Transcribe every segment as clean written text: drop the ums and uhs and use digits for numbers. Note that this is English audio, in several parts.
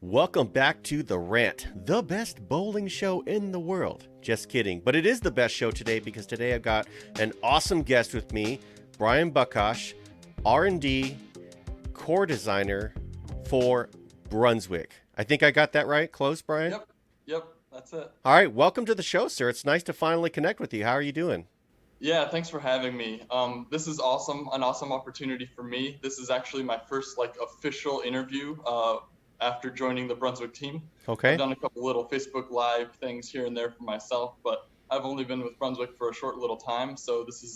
Welcome back to The Rant, the best bowling show in the world. Just kidding, but it is the best show today because today I've got an awesome guest with me, Bryan Buckosh, R&D core designer for Brunswick. I think I got that right. Close, Bryan? Yep, that's it. All right, welcome to the show, sir. It's nice to finally connect with you. How are you doing? Yeah, thanks for having me. This is awesome, an awesome opportunity for me. This is actually my first official interview after joining the Brunswick team. I've Okay. done a couple little Facebook Live things here and there for myself, but I've only been with Brunswick for a short little time, so this is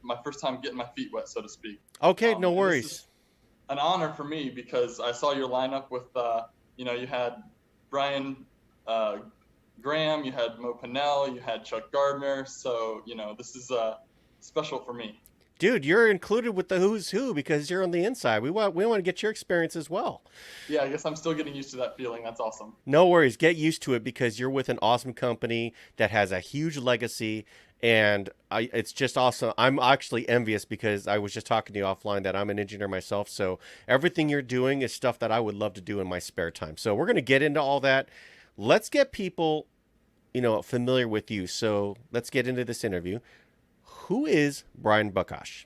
my first time getting my feet wet, so to speak. Okay, no And this is worries. an honor for me because I saw your lineup with, you had Brian uh, Graham, you had Mo Pannell, you had Chuck Gardner. So, this is special for me. Dude, you're included with the who's who because you're on the inside. We want to get your experience as well. Yeah, I guess I'm still getting used to that feeling. That's awesome. No worries. Get used to it because you're with an awesome company that has a huge legacy, and it's just awesome. I'm actually envious because I was just talking to you offline that I'm an engineer myself. So everything you're doing is stuff that I would love to do in my spare time. So we're going to get into all that. Let's get people, familiar with you. So let's get into this interview. Who is Bryan Buckosh?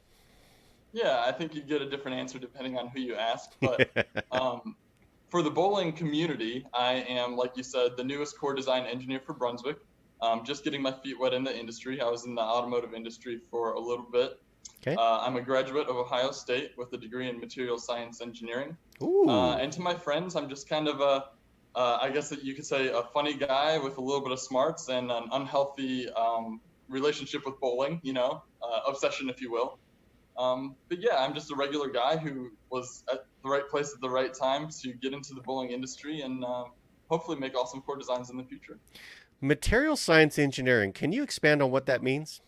Yeah, I think you get a different answer depending on who you ask. But for the bowling community, I am, like you said, the newest core design engineer for Brunswick. Just getting my feet wet in the industry. I was in the automotive industry for a little bit. Okay. I'm a graduate of Ohio State with a degree in material science engineering. Ooh. And to my friends, I'm just kind of I guess that you could say, a funny guy with a little bit of smarts and an unhealthy relationship with bowling, obsession, if you will. But yeah, I'm just a regular guy who was at the right place at the right time to get into the bowling industry and hopefully make awesome core designs in the future. Material science engineering. Can you expand on what that means?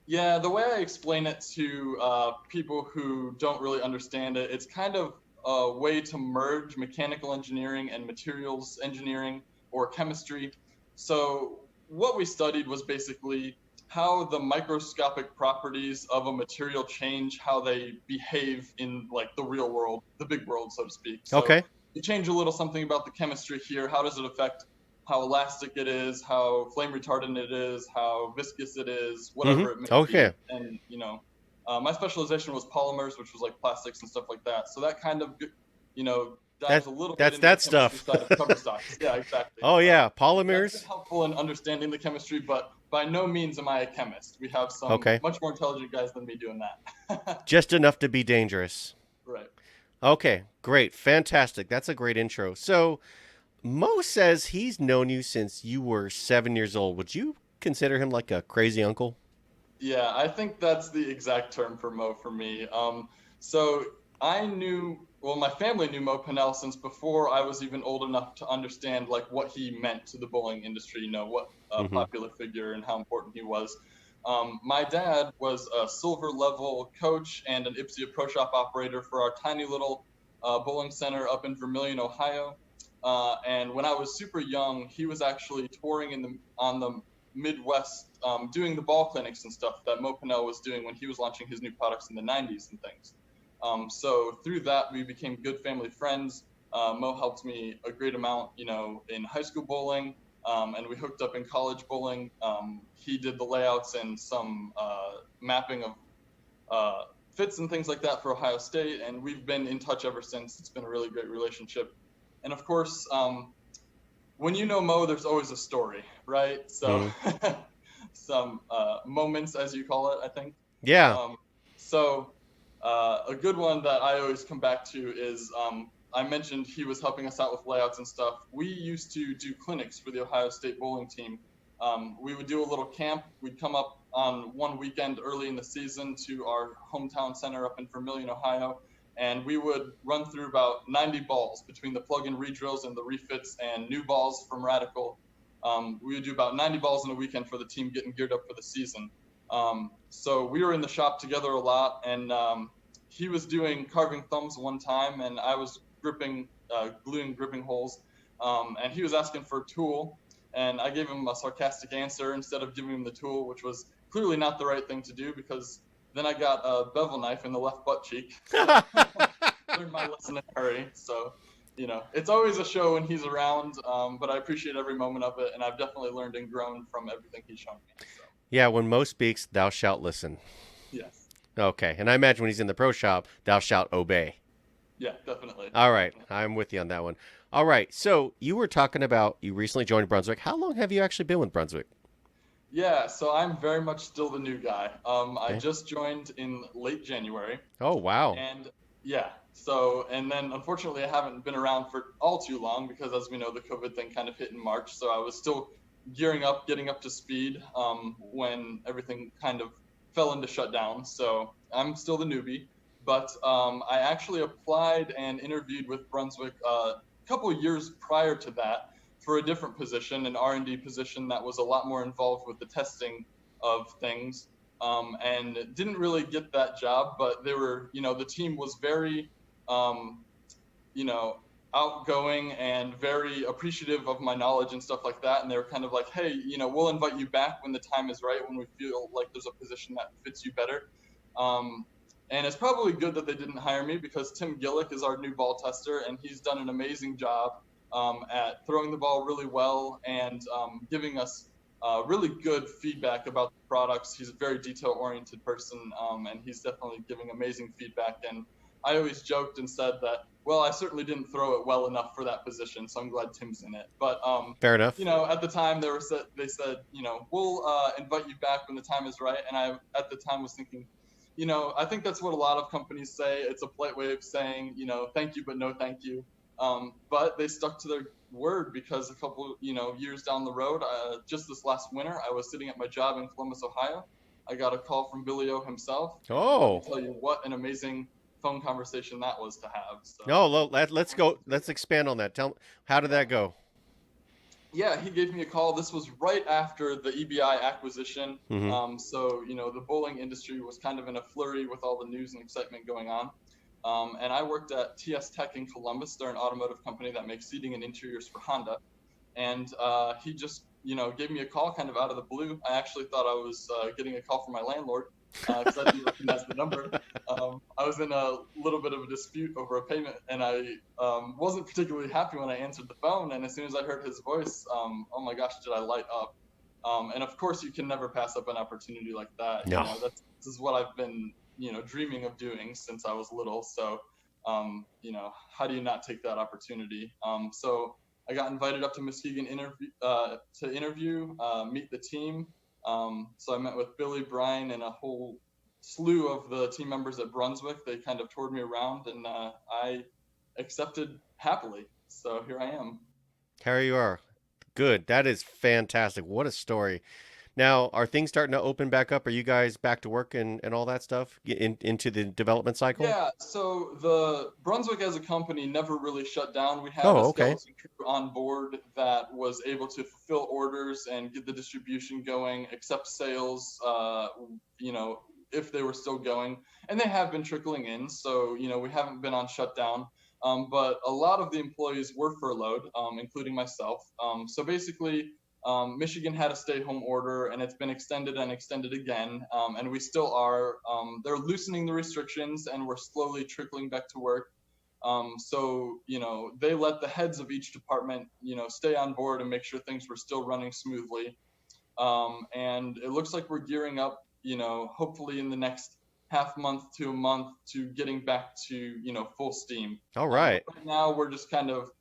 Yeah, the way I explain it to people who don't really understand it, it's kind of a way to merge mechanical engineering and materials engineering or chemistry. So, what we studied was basically how the microscopic properties of a material change how they behave in like the real world, the big world, so to speak. So, Okay. you change a little something about the chemistry here. How does it affect how elastic it is, how flame retardant it is, how viscous it is, Mm-hmm. whatever it may Okay. be. And, my specialization was polymers, which was like plastics and stuff like that. So that kind of, dives That a little bit that's into the that chemistry stuff. side of cover stocks. Yeah, exactly. Oh So yeah, that's been polymers. helpful in understanding the chemistry, but by no means am I a chemist. We have some Okay. much more intelligent guys than me doing that. Just enough to be dangerous. Right. Okay, great. Fantastic. That's a great intro. So, Mo says he's known you since you were 7 years old. Would you consider him like a crazy uncle? Yeah, I think that's the exact term for Mo for me. So I knew, well, my family knew Mo Pannell since before I was even old enough to understand like what he meant to the bowling industry. What a Mm-hmm. popular figure and how important he was. My dad was a silver level coach and an IPSIA Pro Shop operator for our tiny little bowling center up in Vermilion, Ohio. And when I was super young, he was actually touring on the Midwest, doing the ball clinics and stuff that Mo Pannell was doing when he was launching his new products in the 90s and things. So through that, we became good family friends. Mo helped me a great amount, in high school bowling, and we hooked up in college bowling. He did the layouts and some mapping of fits and things like that for Ohio State, and we've been in touch ever since. It's been a really great relationship. And of course, when you know Mo, there's always a story, right? So Mm-hmm. some moments, as you call it, I think. Yeah. Um, so a good one that I always come back to is I mentioned he was helping us out with layouts and stuff. We used to do clinics for the Ohio State bowling team. We would do a little camp. We'd come up on one weekend early in the season to our hometown center up in Vermilion, Ohio, and we would run through about 90 balls between the plug-in redrills and the refits and new balls from Radical. We would do about 90 balls in a weekend for the team getting geared up for the season. So we were in the shop together a lot, and he was doing carving thumbs one time, and I was gluing gripping holes, and he was asking for a tool, and I gave him a sarcastic answer instead of giving him the tool, which was clearly not the right thing to do because then I got a bevel knife in the left butt cheek. So learned my lesson in a hurry. So It's always a show when he's around, but I appreciate every moment of it, and I've definitely learned and grown from everything he's shown me. So, Yeah, when Mo speaks, thou shalt listen. yes. Okay, and I imagine when he's in the pro shop, thou shalt obey. Yeah, definitely. All right, Definitely. I'm with you on that one. All right, so you were talking about you recently joined Brunswick. How long have you actually been with Brunswick? Yeah, so I'm very much still the new guy. I Okay. just joined in late January, Oh, wow. and yeah, and then unfortunately I haven't been around for all too long because, as we know, the COVID thing kind of hit in March. So I was still gearing up, getting up to speed when everything kind of fell into shutdown. So I'm still the newbie, but I actually applied and interviewed with Brunswick a couple of years prior to that for a different position, an R&D position that was a lot more involved with the testing of things, and didn't really get that job. But they were, the team was very, um, you know, outgoing and very appreciative of my knowledge and stuff like that. And they were kind of like, hey, we'll invite you back when the time is right, when we feel like there's a position that fits you better. Um, and it's probably good that they didn't hire me because Tim Gillick is our new ball tester, and he's done an amazing job at throwing the ball really well and giving us really good feedback about the products. He's a very detail oriented person, and he's definitely giving amazing feedback. And I always joked and said that, well, I certainly didn't throw it well enough for that position, so I'm glad Tim's in it. But Fair enough. at the time they said, we'll invite you back when the time is right. And I at the time was thinking, I think that's what a lot of companies say. It's a polite way of saying, thank you, but no thank you. But they stuck to their word because a couple, years down the road, just this last winter, I was sitting at my job in Columbus, Ohio. I got a call from Billy O himself, and let me Oh, tell you what an amazing phone conversation that was to have. So, no. Let's go. Let's expand on that. Tell how did yeah. that go? Yeah, he gave me a call. This was right after the EBI acquisition. Mm-hmm. So, the bowling industry was kind of in a flurry with all the news and excitement going on. And I worked at TS Tech in Columbus. They're an automotive company that makes seating and interiors for Honda. And he just, gave me a call kind of out of the blue. I actually thought I was getting a call from my landlord because I didn't recognize the number. I was in a little bit of a dispute over a payment, and I wasn't particularly happy when I answered the phone. And as soon as I heard his voice, oh my gosh, did I light up? And of course, you can never pass up an opportunity like that. No. This is what I've been, dreaming of doing since I was little. So, how do you not take that opportunity? So I got invited up to Muskegon to interview, meet the team. So I met with Billy, Bryan, and a whole slew of the team members at Brunswick. They kind of toured me around, and I accepted happily. So here I am. Here you are. Good. That is fantastic. What a story. Now, are things starting to open back up? Are you guys back to work and all that stuff into the development cycle? Yeah, so the Brunswick as a company never really shut down. We had a Oh, okay. skeleton crew on board that was able to fulfill orders and get the distribution going, accept sales, if they were still going. And they have been trickling in, so, we haven't been on shutdown. But a lot of the employees were furloughed, including myself. So basically, Michigan had a stay-home order, and it's been extended and extended again, and we still are. They're loosening the restrictions, and we're slowly trickling back to work. So they let the heads of each department, stay on board and make sure things were still running smoothly. And it looks like we're gearing up, hopefully in the next half month to a month to getting back to, full steam. All But right. right now we're just kind of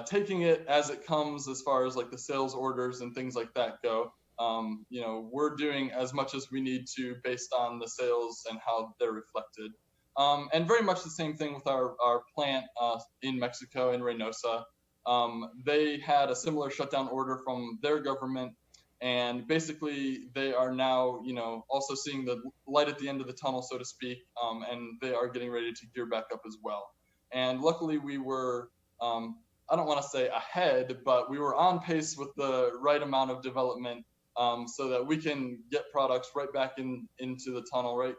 taking it as it comes as far as like the sales orders and things like that go. We're doing as much as we need to based on the sales and how they're reflected. And very much the same thing with our plant in Mexico, in Reynosa. They had a similar shutdown order from their government, and basically they are now, also seeing the light at the end of the tunnel, so to speak, and they are getting ready to gear back up as well. And luckily we were, I don't want to say ahead, but we were on pace with the right amount of development, so that we can get products right back into the tunnel, right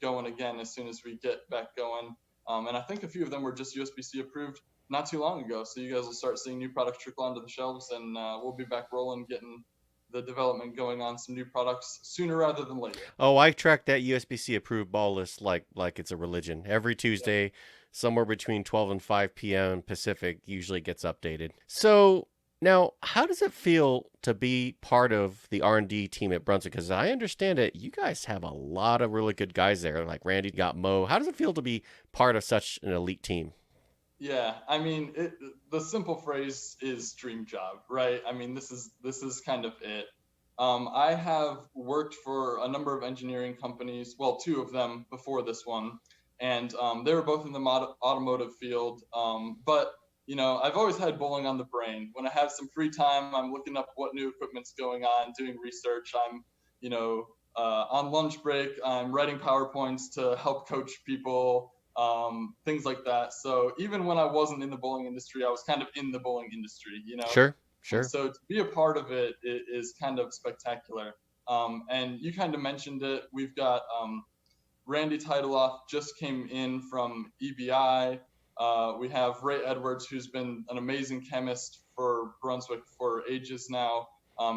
going again as soon as we get back going. And I think a few of them were just USB-C approved not too long ago. So you guys will start seeing new products trickle onto the shelves, and we'll be back rolling, getting the development going on some new products sooner rather than later. Oh, I track that USB-C approved ball list like it's a religion. Every Yep. Tuesday, somewhere between 12 and 5 p.m. Pacific, usually gets updated. So now, how does it feel to be part of the R&D team at Brunswick? Because I understand it, you guys have a lot of really good guys there. Like Randy got Mo. How does it feel to be part of such an elite team? Yeah, I mean, the simple phrase is dream job, right? I mean, this is kind of it. I have worked for a number of engineering companies, well, two of them before this one, and they were both in the automotive field. But I've always had bowling on the brain. When I have some free time, I'm looking up what new equipment's going on, doing research. I'm, you know, on lunch break, I'm writing PowerPoints to help coach people, things like that. So even when I wasn't in the bowling industry, I was kind of in the bowling industry. Sure, And sure. so to be a part of it is kind of spectacular. And you kind of mentioned it. We've got Randy Titleoff just came in from EBI. We have Ray Edwards, who's been an amazing chemist for Brunswick for ages now.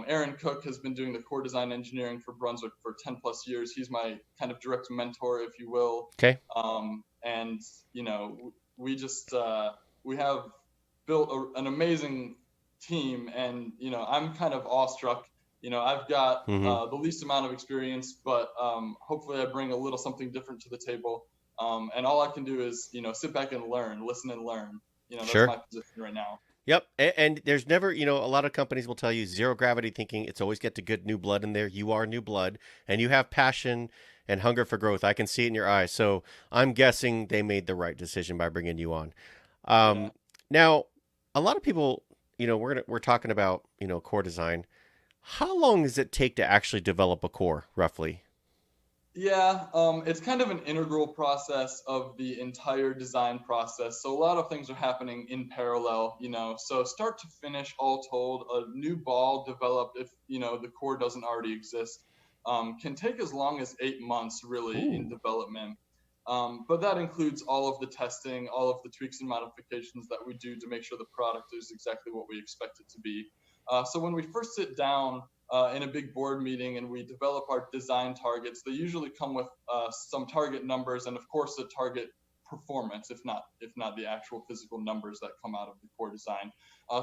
Aaron Cook has been doing the core design engineering for Brunswick for 10 plus years. He's my kind of direct mentor, if you will. Okay. And we just we have built an amazing team, and I'm kind of awestruck. I've got Mm-hmm. the least amount of experience, but hopefully I bring a little something different to the table. And all I can do is sit back and learn, listen and learn. That's Sure. my position right now. Yep. And there's never, a lot of companies will tell you zero gravity thinking. It's always get the good new blood in there. You are new blood and you have passion and hunger for growth. I can see it in your eyes. So I'm guessing they made the right decision by bringing you on. Yeah. Um, Now, a lot of people, we're talking about, core design. How long does it take to actually develop a core, roughly? Yeah, it's kind of an integral process of the entire design process. So a lot of things are happening in parallel. So start to finish, all told, a new ball developed, if the core doesn't already exist, can take as long as 8 months really in Ooh. development. But that includes all of the testing, all of the tweaks and modifications that we do to make sure the product is exactly what we expect it to be. So when we first sit down in a big board meeting and we develop our design targets, they usually come with some target numbers and of course a target performance, if not the actual physical numbers that come out of the core design.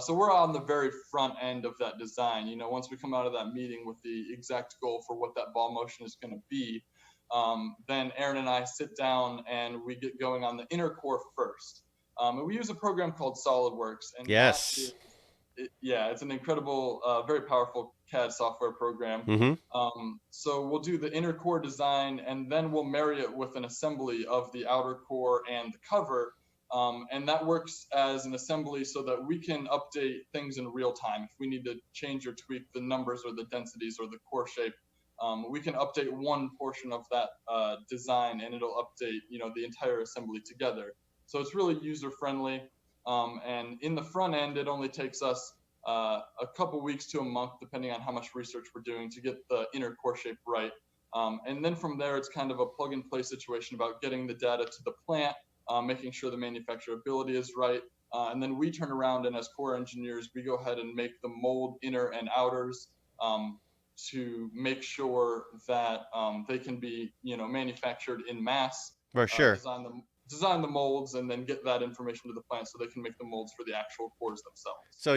So we're on the very front end of that design. Once we come out of that meeting with the exact goal for what that ball motion is going to be, then Aaron and I sit down and we get going on the inner core first. And we use a program called SolidWorks, and that is Yes. yeah, it's an incredible, very powerful CAD software program. Mm-hmm. So we'll do the inner core design, and then we'll marry it with an assembly of the outer core and the cover. And that works as an assembly so that we can update things in real time. If we need to change or tweak the numbers or the densities or the core shape, we can update one portion of that design, and it'll update the entire assembly together. So it's really user friendly. And in the front end, it only takes us a couple weeks to a month, depending on how much research we're doing, to get the inner core shape right. And then from there, it's kind of a plug and play situation about getting the data to the plant, making sure the manufacturability is right. And then we turn around and as core engineers, we go ahead and make the mold inner and outers to make sure that they can be, manufactured in mass, For sure. design the molds, and then get that information to the plant so they can make the molds for the actual cores themselves. So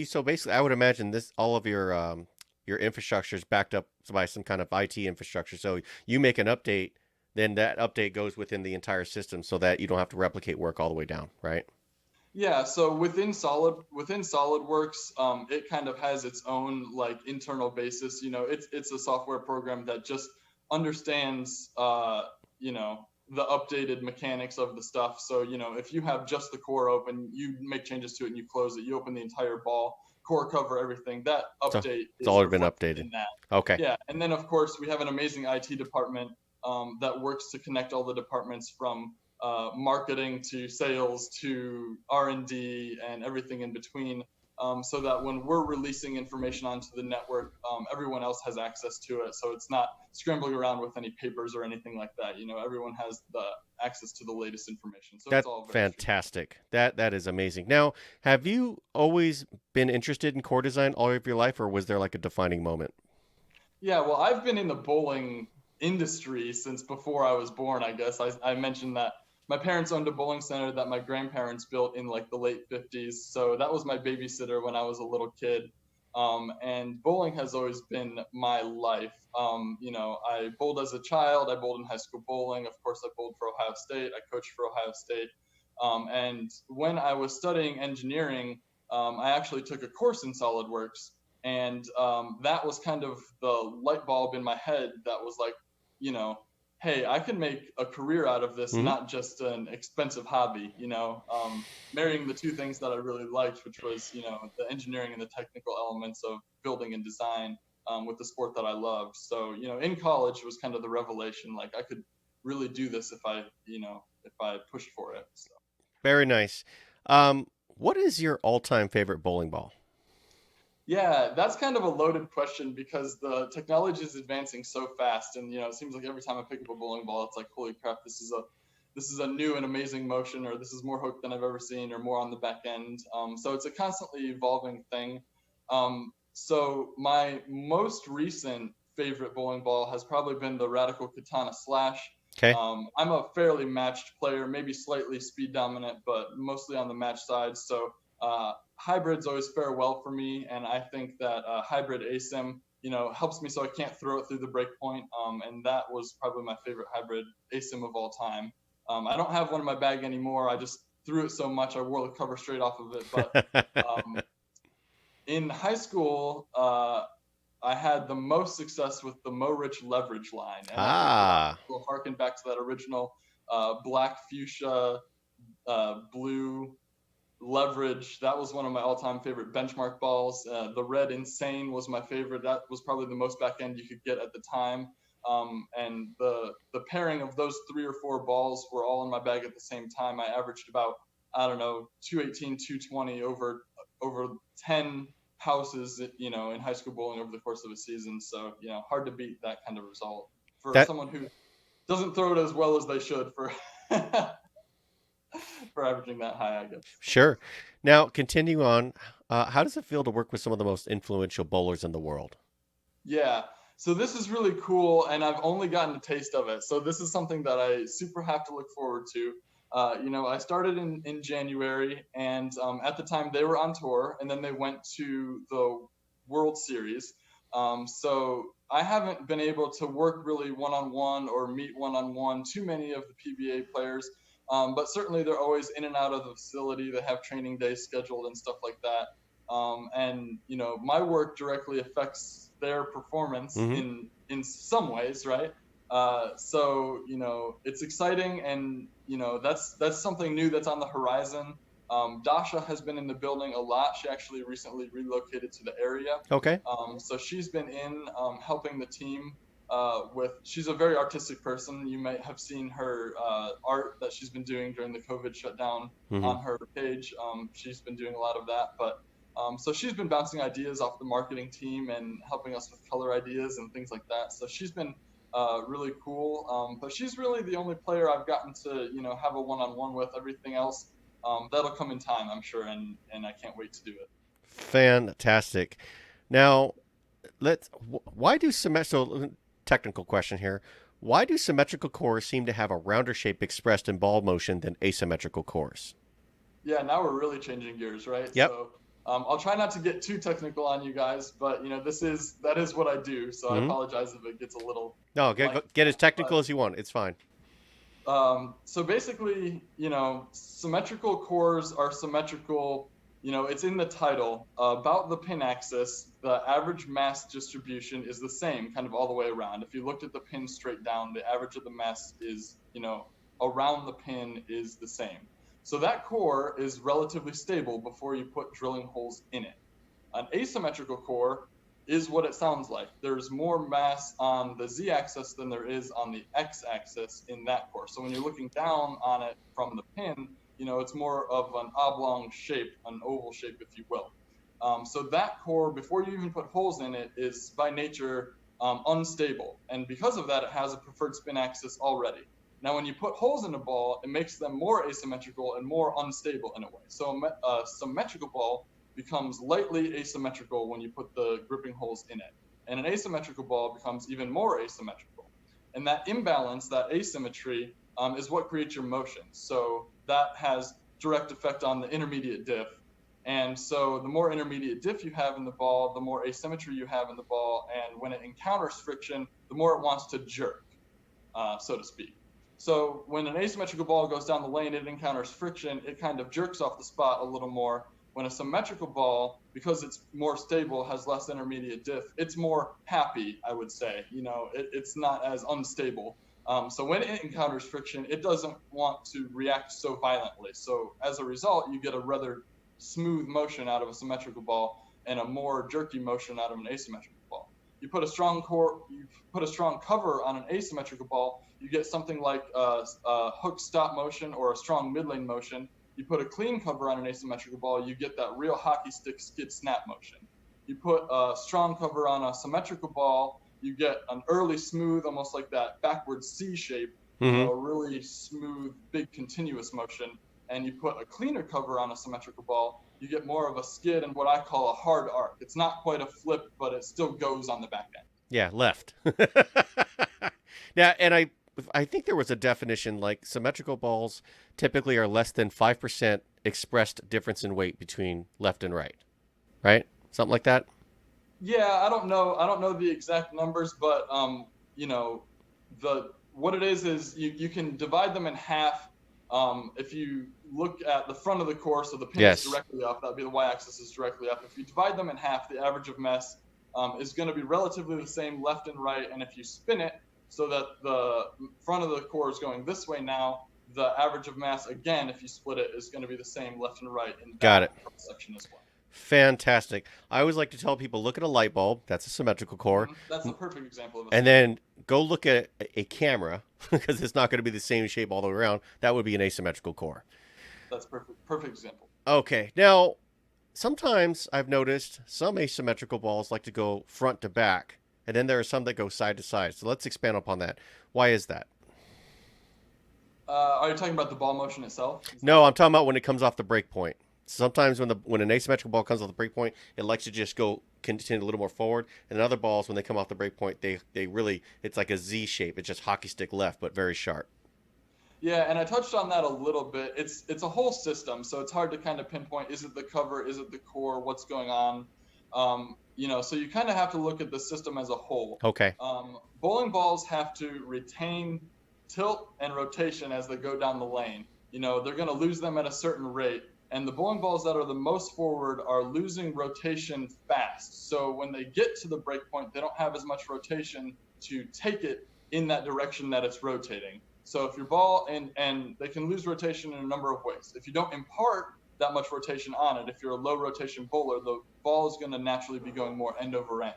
so basically I would imagine this all of your infrastructure is backed up by some kind of IT infrastructure. So you make an update, then that update goes within the entire system so that you don't have to replicate work all the way down, right? Yeah, so within SolidWorks, it kind of has its own like internal basis. It's a software program that just understands the updated mechanics of the stuff. So if you have just the core open, you make changes to it and you close it, you open the entire ball, core cover, everything. That So update it's is already been reflected updated. in that. Okay. Yeah, and then of course we have an amazing IT department that works to connect all the departments from marketing to sales to R&D and everything in between. so that when we're releasing information onto the network, everyone else has access to it. So it's not scrambling around with any papers or anything like that. Everyone has the access to the latest information. So it's That's all very streamlined. fantastic. That is amazing. Now, have you always been interested in core design all of your life, or was there like a defining moment? Yeah, well, I've been in the bowling industry since before I was born, I guess. I mentioned that my parents owned a bowling center that my grandparents built in like the late 50s. So that was my babysitter when I was a little kid. And bowling has always been my life. I bowled as a child. I bowled in high school bowling. Of course, I bowled for Ohio State. I coached for Ohio State. And when I was studying engineering, I actually took a course in SolidWorks, and that was kind of the light bulb in my head that was like, you know, hey, I can make a career out of this, Hmm. not just an expensive hobby. Marrying the two things that I really liked, which was the engineering and the technical elements of building and design, with the sport that I loved. So in college it was kind of the revelation, like I could really do this if I pushed for it. So. Very nice. What is your all-time favorite bowling ball? Yeah, that's kind of a loaded question because the technology is advancing so fast, and it seems like every time I pick up a bowling ball, it's like, holy crap, this is a new and amazing motion, or this is more hook than I've ever seen, or more on the back end. So it's a constantly evolving thing. So my most recent favorite bowling ball has probably been the Radical Katana Slash. Okay. I'm a fairly matched player, maybe slightly speed dominant, but mostly on the match side. So hybrids always fare well for me, and I think that hybrid asim, helps me so I can't throw it through the break point. And that was probably my favorite hybrid asim of all time. I don't have one in my bag anymore. I just threw it so much I wore the cover straight off of it. But um, in high school, I had the most success with the Mo Rich leverage line, and I think a lot of Ah. people harken back to that original black fuchsia, blue leverage. That was one of my all-time favorite benchmark balls. The red insane was my favorite. That was probably the most back end you could get at the time. And the pairing of those three or four balls were all in my bag at the same time. I averaged about, I don't know, 218, 220 over 10 houses, in high school bowling over the course of a season. So hard to beat that kind of result for That someone who doesn't throw it as well as they should for for averaging that high, I guess. Sure. Now, continue on. How does it feel to work with some of the most influential bowlers in the world? Yeah. So this is really cool, and I've only gotten a taste of it. So this is something that I super have to look forward to. I started in January, and at the time they were on tour, and then they went to the World Series. So I haven't been able to work really one-on-one or meet one-on-one too many of the PBA players, but certainly they're always in and out of the facility. They have training days scheduled and stuff like that. And my work directly affects their performance Hmm. in some ways, right? So it's exciting, and that's something new that's on the horizon. Dasha has been in the building a lot. She actually recently relocated to the area, Okay. so she's been in, helping the team. She's a very artistic person. You might have seen her art that she's been doing during the COVID shutdown Hmm. on her page. She's been doing a lot of that, but so she's been bouncing ideas off the marketing team and helping us with color ideas and things like that. So she's been really cool. But she's really the only player I've gotten to have a one-on-one with. Everything else, that'll come in time, I'm sure, and I can't wait to do it. Fantastic. Now, why do so technical question here. Why do symmetrical cores seem to have a rounder shape expressed in ball motion than asymmetrical cores? Yeah, now we're really changing gears, right? Yep. So I'll try not to get too technical on you guys, but that is what I do. So I Hmm. apologize if it gets a little No, like get as that. technical But as you want. It's fine. so basically, symmetrical cores are symmetrical. It's in the title. About the pin axis, the average mass distribution is the same, kind of all the way around. If you looked at the pin straight down, the average of the mass is, around the pin is the same. So that core is relatively stable before you put drilling holes in it. An asymmetrical core is what it sounds like. There's more mass on the z-axis than there is on the x-axis in that core. So when you're looking down on it from the pin, it's more of an oblong shape, an oval shape, if you will. So that core, before you even put holes in it, is by nature unstable. And because of that, it has a preferred spin axis already. Now, when you put holes in a ball, it makes them more asymmetrical and more unstable in a way. So a symmetrical ball becomes lightly asymmetrical when you put the gripping holes in it. And an asymmetrical ball becomes even more asymmetrical. And that imbalance, that asymmetry, is what creates your motion. So that has direct effect on the intermediate diff. And so the more intermediate diff you have in the ball, the more asymmetry you have in the ball. And when it encounters friction, the more it wants to jerk, so to speak. So when an asymmetrical ball goes down the lane, it encounters friction, it kind of jerks off the spot a little more. When a symmetrical ball, because it's more stable, has less intermediate diff, it's more happy, I would say. It's not as unstable. So when it encounters friction, it doesn't want to react so violently. So as a result, you get a rather smooth motion out of a symmetrical ball and a more jerky motion out of an asymmetrical ball. You put a strong cover on an asymmetrical ball, you get something like a hook stop motion or a strong mid lane motion. You put a clean cover on an asymmetrical ball, you get that real hockey stick skid snap motion. You put a strong cover on a symmetrical ball, you get an early smooth, almost like that backward C shape, a really smooth, big continuous motion. And you put a cleaner cover on a symmetrical ball, you get more of a skid and what I call a hard arc. It's not quite a flip, but it still goes on the back end. Yeah, left. Now, and I think there was a definition like symmetrical balls typically are less than 5% expressed difference in weight between left and right? Something like that? Yeah, I don't know the exact numbers, but what it is you can divide them in half. If you look at the front of the core, so the pin is directly up, that'd be the y-axis is directly up. If you divide them in half, the average of mass is going to be relatively the same left and right. And if you spin it so that the front of the core is going this way now, the average of mass, again, if you split it, is going to be the same left and right in that section as well. Fantastic. I always like to tell people, look at a light bulb. That's a symmetrical core. That's a perfect example of it. And then go look at a camera because it's not going to be the same shape all the way around. That would be an asymmetrical core. That's perfect example. Okay. Now, sometimes I've noticed some asymmetrical balls like to go front to back, and then there are some that go side to side. So let's expand upon that. Why is that? Are you talking about the ball motion itself? No, I'm talking about when it comes off the break point. Sometimes when an asymmetrical ball comes off the break point, it likes to just continue a little more forward. And other balls, when they come off the break point, they really, it's like a Z shape. It's just hockey stick left, but very sharp. Yeah, and I touched on that a little bit. It's a whole system, so it's hard to kind of pinpoint, is it the cover, is it the core, what's going on? So you kind of have to look at the system as a whole. Okay. Bowling balls have to retain tilt and rotation as they go down the lane. They're going to lose them at a certain rate. And the bowling balls that are the most forward are losing rotation fast. So when they get to the break point, they don't have as much rotation to take it in that direction that it's rotating. So if your ball, and they can lose rotation in a number of ways. If you don't impart that much rotation on it, if you're a low rotation bowler, the ball is going to naturally be going more end over end.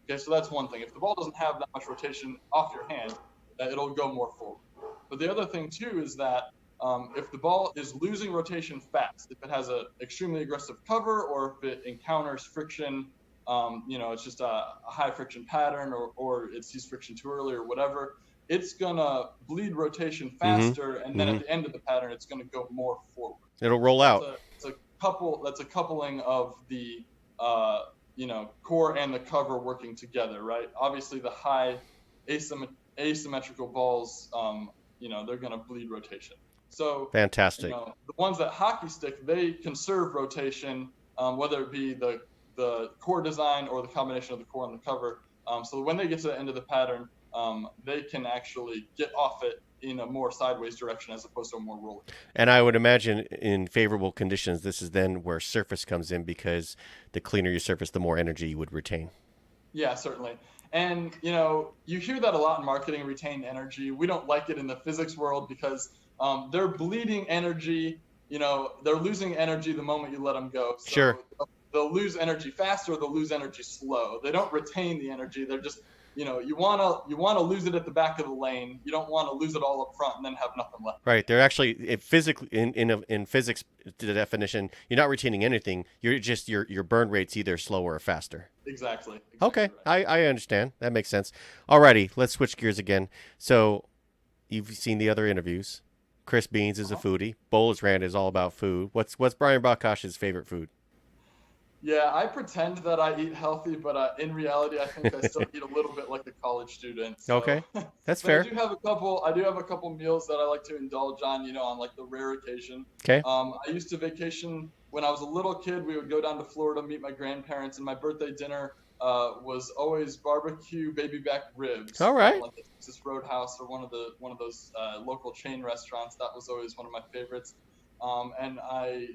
Okay, so that's one thing. If the ball doesn't have that much rotation off your hand, it'll go more forward. But the other thing too is that if the ball is losing rotation fast, if it has an extremely aggressive cover, or if it encounters friction, it's just a high friction pattern, or it sees friction too early or whatever, it's gonna bleed rotation faster, and then at the end of the pattern, it's gonna go more forward. It'll roll out. That's a coupling of the core and the cover working together, right? Obviously, the high asymmetrical balls, they're gonna bleed rotation. So fantastic. The ones that hockey stick, they conserve rotation, whether it be the core design or the combination of the core and the cover. So when they get to the end of the pattern, they can actually get off it in a more sideways direction as opposed to a more rolling. And I would imagine in favorable conditions, this is then where surface comes in, because the cleaner your surface, the more energy you would retain. Yeah, certainly. And, you hear that a lot in marketing, retain energy. We don't like it in the physics world because they're bleeding energy. They're losing energy the moment you let them go. So sure. They'll lose energy faster, they'll lose energy slow. They don't retain the energy. They're just you wanna lose it at the back of the lane. You don't want to lose it all up front and then have nothing left. Right. They're actually physically in physics, to the definition, you're not retaining anything. You're just your burn rate's either slower or faster. Exactly. Okay, Exactly right. I understand. That makes sense. Alrighty, let's switch gears again. So you've seen the other interviews. Chris Beans is a Uh-huh. foodie. Bowles Rand is all about food. What's Bryan Buckosh's favorite food? Yeah, I pretend that I eat healthy, but in reality, I think I still eat a little bit like a college student. So, Okay, that's but I fair. do have a couple. I do have a couple meals that I like to indulge on. On like the rare occasion. Okay. I used to vacation when I was a little kid. We would go down to Florida, meet my grandparents, and my birthday dinner was always barbecue baby back ribs All from right. like the Texas Roadhouse or one of those local chain restaurants. That was always one of my favorites. And I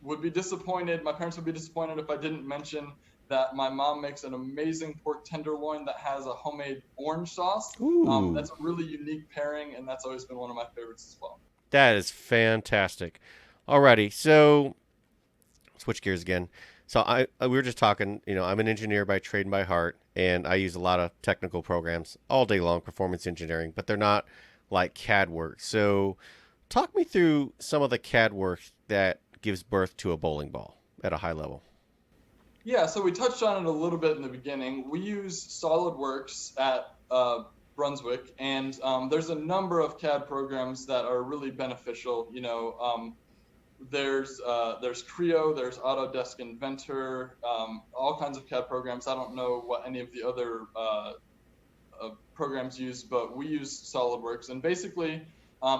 would be disappointed. My parents would be disappointed if I didn't mention that my mom makes an amazing pork tenderloin that has a homemade orange sauce. Ooh, That's a really unique pairing, and that's always been one of my favorites as well. that is fantastic. Alrighty, so switch gears again. So we were just talking. I'm an engineer by trade and by heart, and I use a lot of technical programs all day long, performance engineering, but they're not like CAD work. So talk me through some of the CAD work that gives birth to a bowling ball at a high level. Yeah, so we touched on it a little bit in the beginning. We use SolidWorks at Brunswick, and there's a number of CAD programs that are really beneficial. There's Creo, there's Autodesk Inventor, all kinds of CAD programs. I don't know what any of the other programs use, but we use SolidWorks. And basically,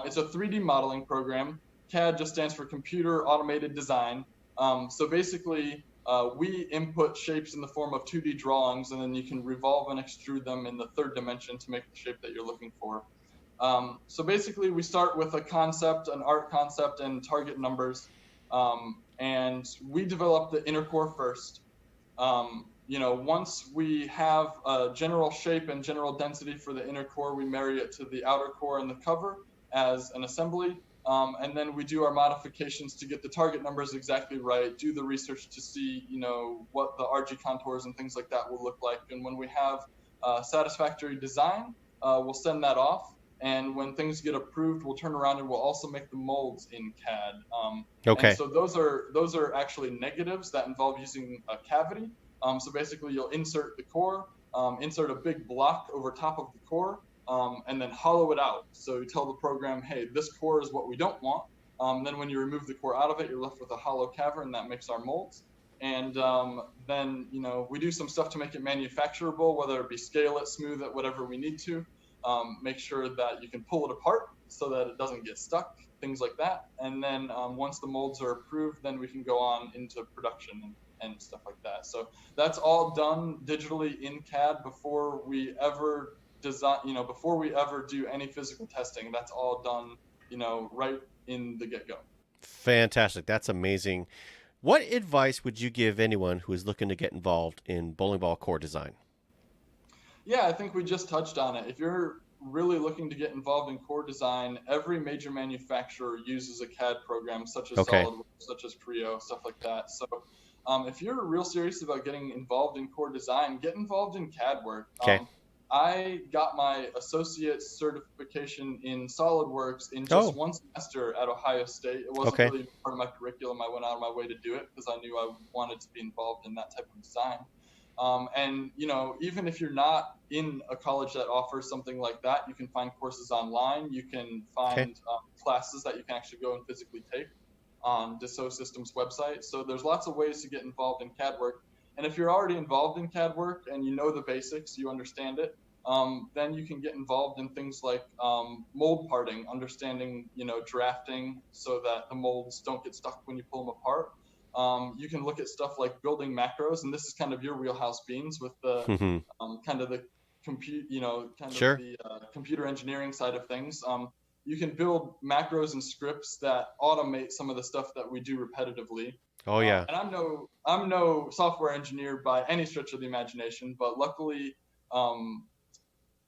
it's a 3D modeling program. CAD just stands for Computer Automated Design. So basically, we input shapes in the form of 2D drawings, and then you can revolve and extrude them in the third dimension to make the shape that you're looking for. So basically, we start with a concept, an art concept, and target numbers. And we develop the inner core first. Once we have a general shape and general density for the inner core, we marry it to the outer core and the cover as an assembly. And then we do our modifications to get the target numbers exactly right, do the research to see, what the RG contours and things like that will look like. And when we have satisfactory design, we'll send that off. And when things get approved, we'll turn around and we'll also make the molds in CAD. And Okay. so those are actually negatives that involve using a cavity. So basically, you'll insert the core, insert a big block over top of the core, and then hollow it out. So you tell the program, hey, this core is what we don't want. Then when you remove the core out of it, you're left with a hollow cavern that makes our molds. And then we do some stuff to make it manufacturable, whether it be scale it, smooth it, whatever we need to. Make sure that you can pull it apart so that it doesn't get stuck, things like that. And then once the molds are approved, then we can go on into production and stuff like that. So that's all done digitally in CAD before we ever design, before we ever do any physical testing. That's all done, right in the get go. Fantastic. That's amazing. What advice would you give anyone who is looking to get involved in bowling ball core design? Yeah, I think we just touched on it. If you're really looking to get involved in core design, every major manufacturer uses a CAD program such as Okay. SolidWorks, such as Creo, stuff like that. So if you're real serious about getting involved in core design, get involved in CAD work. Okay. I got my associate certification in SolidWorks in just Oh, one semester at Ohio State. It wasn't okay. really part of my curriculum. I went out of my way to do it because I knew I wanted to be involved in that type of design. And even if you're not in a college that offers something like that, you can find courses online. You can Okay. find classes that you can actually go and physically take on Dassault Systems website. So there's lots of ways to get involved in CAD work. And if you're already involved in CAD work and you know the basics, you understand it, then you can get involved in things like mold parting, understanding, drafting so that the molds don't get stuck when you pull them apart. You can look at stuff like building macros, and this is kind of your wheelhouse, Beans, with the kind of the Sure. computer engineering side of things. You can build macros and scripts that automate some of the stuff that we do repetitively. Oh yeah. And I'm no software engineer by any stretch of the imagination, but um,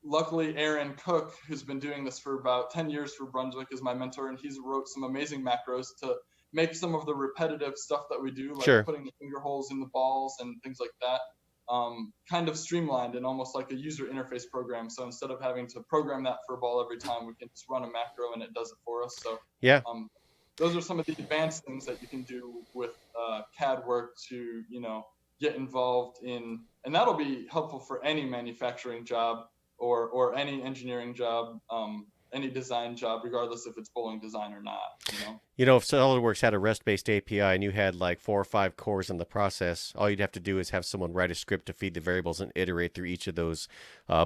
luckily Aaron Cook, who's been doing this for about 10 years for Brunswick, is my mentor, and he's wrote some amazing macros to make some of the repetitive stuff that we do, like Sure. putting the finger holes in the balls and things like that, kind of streamlined and almost like a user interface program. So instead of having to program that for a ball every time, we can just run a macro and it does it for us. So Yeah. those are some of the advanced things that you can do with CAD work to, get involved in, and that'll be helpful for any manufacturing job or any engineering job, any design job, regardless if it's bowling design or not. If SolidWorks had a REST-based API and you had like 4 or 5 cores in the process, all you'd have to do is have someone write a script to feed the variables and iterate through each of those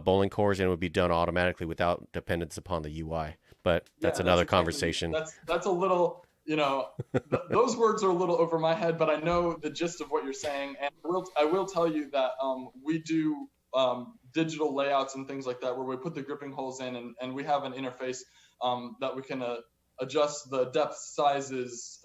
bowling cores, and it would be done automatically without dependence upon the UI. But that's Yeah, that's another exactly, conversation. that's a little, those words are a little over my head, but I know the gist of what you're saying. And I will tell you that we do digital layouts and things like that where we put the gripping holes in, and we have an interface that we can adjust the depth, sizes,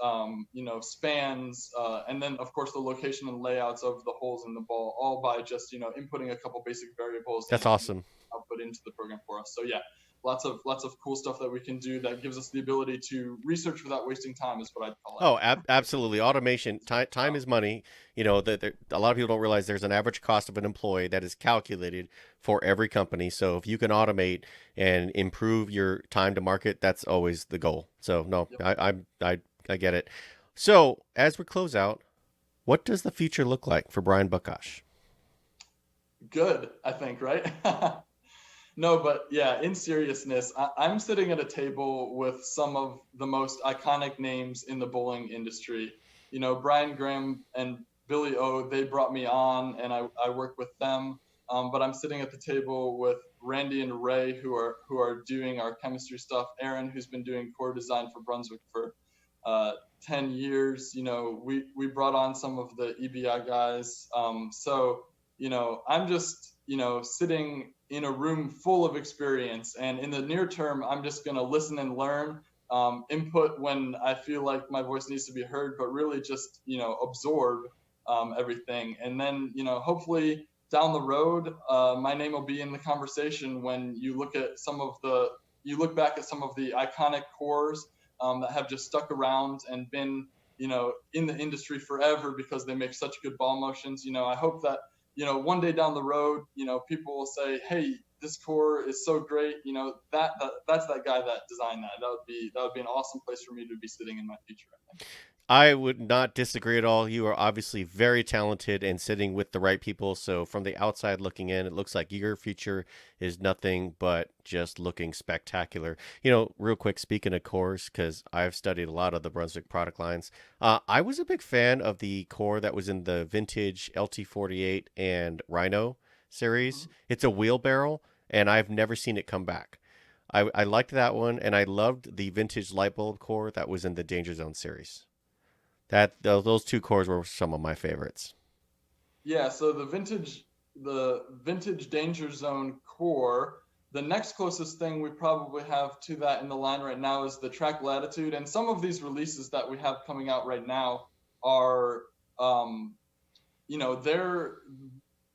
spans, and then of course the location and layouts of the holes in the ball, all by just inputting a couple basic variables That's and awesome. output into the program for us. So yeah, lots of cool stuff that we can do that gives us the ability to research without wasting time, is what I'd call Oh, it. absolutely. Automation, time is money. A lot of people don't realize there's an average cost of an employee that is calculated for every company. So if you can automate and improve your time to market, that's always the goal. So no, Yep. I get it. So as we close out, what does the future look like for Bryan Buckosh? Good, I think, right? No, but yeah, in seriousness, I'm sitting at a table with some of the most iconic names in the bowling industry. Brian Graham and Billy O, they brought me on, and I work with them. But I'm sitting at the table with Randy and Ray, who are doing our chemistry stuff. Aaron, who's been doing core design for Brunswick for 10 years. We brought on some of the EBI guys. I'm just, sitting in a room full of experience. And in the near term, I'm just going to listen and learn, input when I feel like my voice needs to be heard, but really just, absorb everything. And then, hopefully down the road, my name will be in the conversation when you look back at some of the iconic cores that have just stuck around and been, in the industry forever because they make such good ball motions. I hope that one day down the road, people will say, "Hey, this core is so great." That's that guy that designed that. That would be an awesome place for me to be sitting in my future, I think. I would not disagree at all. You are obviously very talented and sitting with the right people. So, from the outside looking in, it looks like your future is nothing but just looking spectacular. Real quick, speaking of cores, because I've studied a lot of the Brunswick product lines, I was a big fan of the core that was in the vintage LT48 and Rhino series. Mhm. It's a wheelbarrow, and I've never seen it come back. I liked that one, and I loved the vintage light bulb core that was in the Danger Zone series. Those 2 cores were some of my favorites. Yeah, so the vintage Danger Zone core. The next closest thing we probably have to that in the line right now is the track latitude, and some of these releases that we have coming out right now are, they're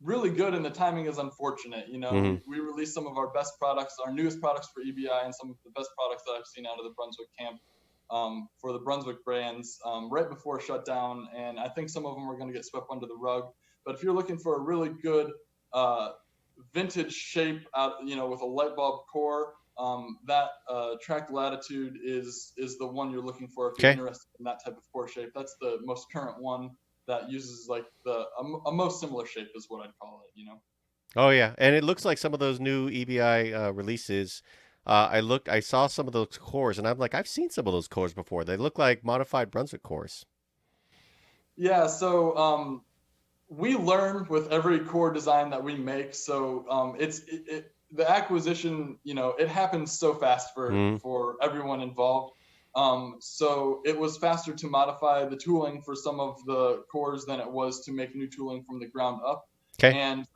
really good, and the timing is unfortunate. Hmm. We released some of our best products, our newest products for EBI, and some of the best products that I've seen out of the Brunswick camp for the Brunswick brands right before shutdown, and I think some of them are going to get swept under the rug. But if you're looking for a really good uh, vintage shape, with a light bulb core, that track latitude is the one you're looking for if you're Okay. interested in that type of core shape. That's the most current one that uses like a most similar shape is what I'd call it. Oh yeah, and it looks like some of those new EBI releases. I saw some of those cores, and I'm like, I've seen some of those cores before. They look like modified Brunswick cores. Yeah, so we learn with every core design that we make. So the acquisition, it happens so fast for Mm. for everyone involved. So it was faster to modify the tooling for some of the cores than it was to make new tooling from the ground up. Okay. And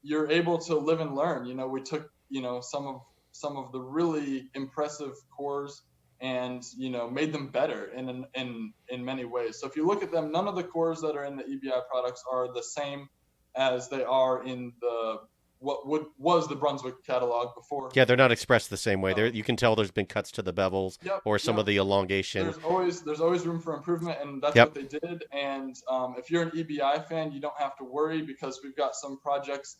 you're able to live and learn. We took some of the really impressive cores and made them better in many ways. So if you look at them, none of the cores that are in the EBI products are the same as they are in the what was the Brunswick catalog before. Yeah, they're not expressed the same way. There, So, you can tell there's been cuts to the bevels yep, or some of yep. the elongation. There's always room for improvement, and that's Yep. what they did. And if you're an EBI fan, you don't have to worry because we've got some projects,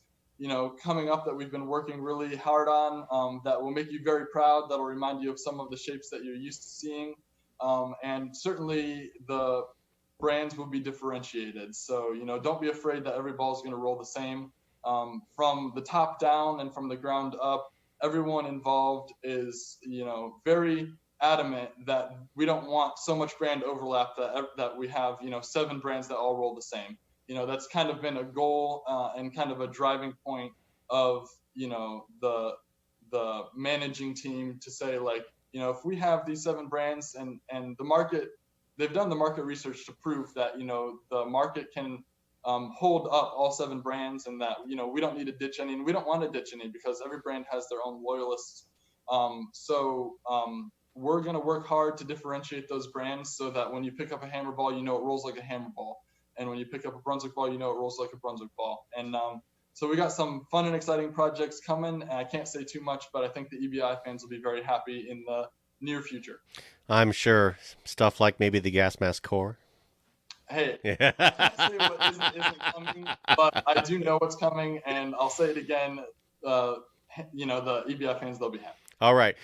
coming up that we've been working really hard on, that will make you very proud. That'll remind you of some of the shapes that you're used to seeing, and certainly the brands will be differentiated. So don't be afraid that every ball is going to roll the same. From the top down and from the ground up, everyone involved is very adamant that we don't want so much brand overlap that we have 7 brands that all roll the same. That's kind of been a goal, and kind of a driving point of the managing team to say, like, if we have these 7 brands, and the market, they've done the market research to prove that the market can hold up all 7 brands, and that we don't need to ditch any, and we don't want to ditch any because every brand has their own loyalists. So we're going to work hard to differentiate those brands so that when you pick up a hammer ball, it rolls like a hammer ball, and when you pick up a Brunswick ball, it rolls like a Brunswick ball. And so we got some fun and exciting projects coming, and I can't say too much, but I think the EBI fans will be very happy in the near future. I'm sure stuff like maybe the gas mask core. Hey, I can't say what isn't coming, but I do know what's coming, and I'll say it again. The EBI fans, they'll be happy. All right.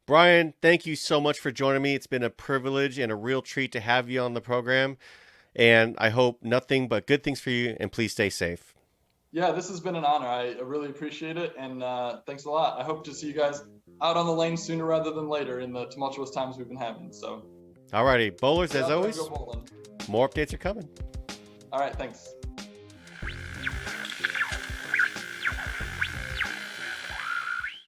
Bryan, thank you so much for joining me. It's been a privilege and a real treat to have you on the program. And I hope nothing but good things for you, and please stay safe. Yeah, this has been an honor. I really appreciate it, and thanks a lot. I hope to see you guys out on the lane sooner rather than later in the tumultuous times we've been having. So, all righty. Bowlers, as always, go bowling. more updates are coming. All right, thanks.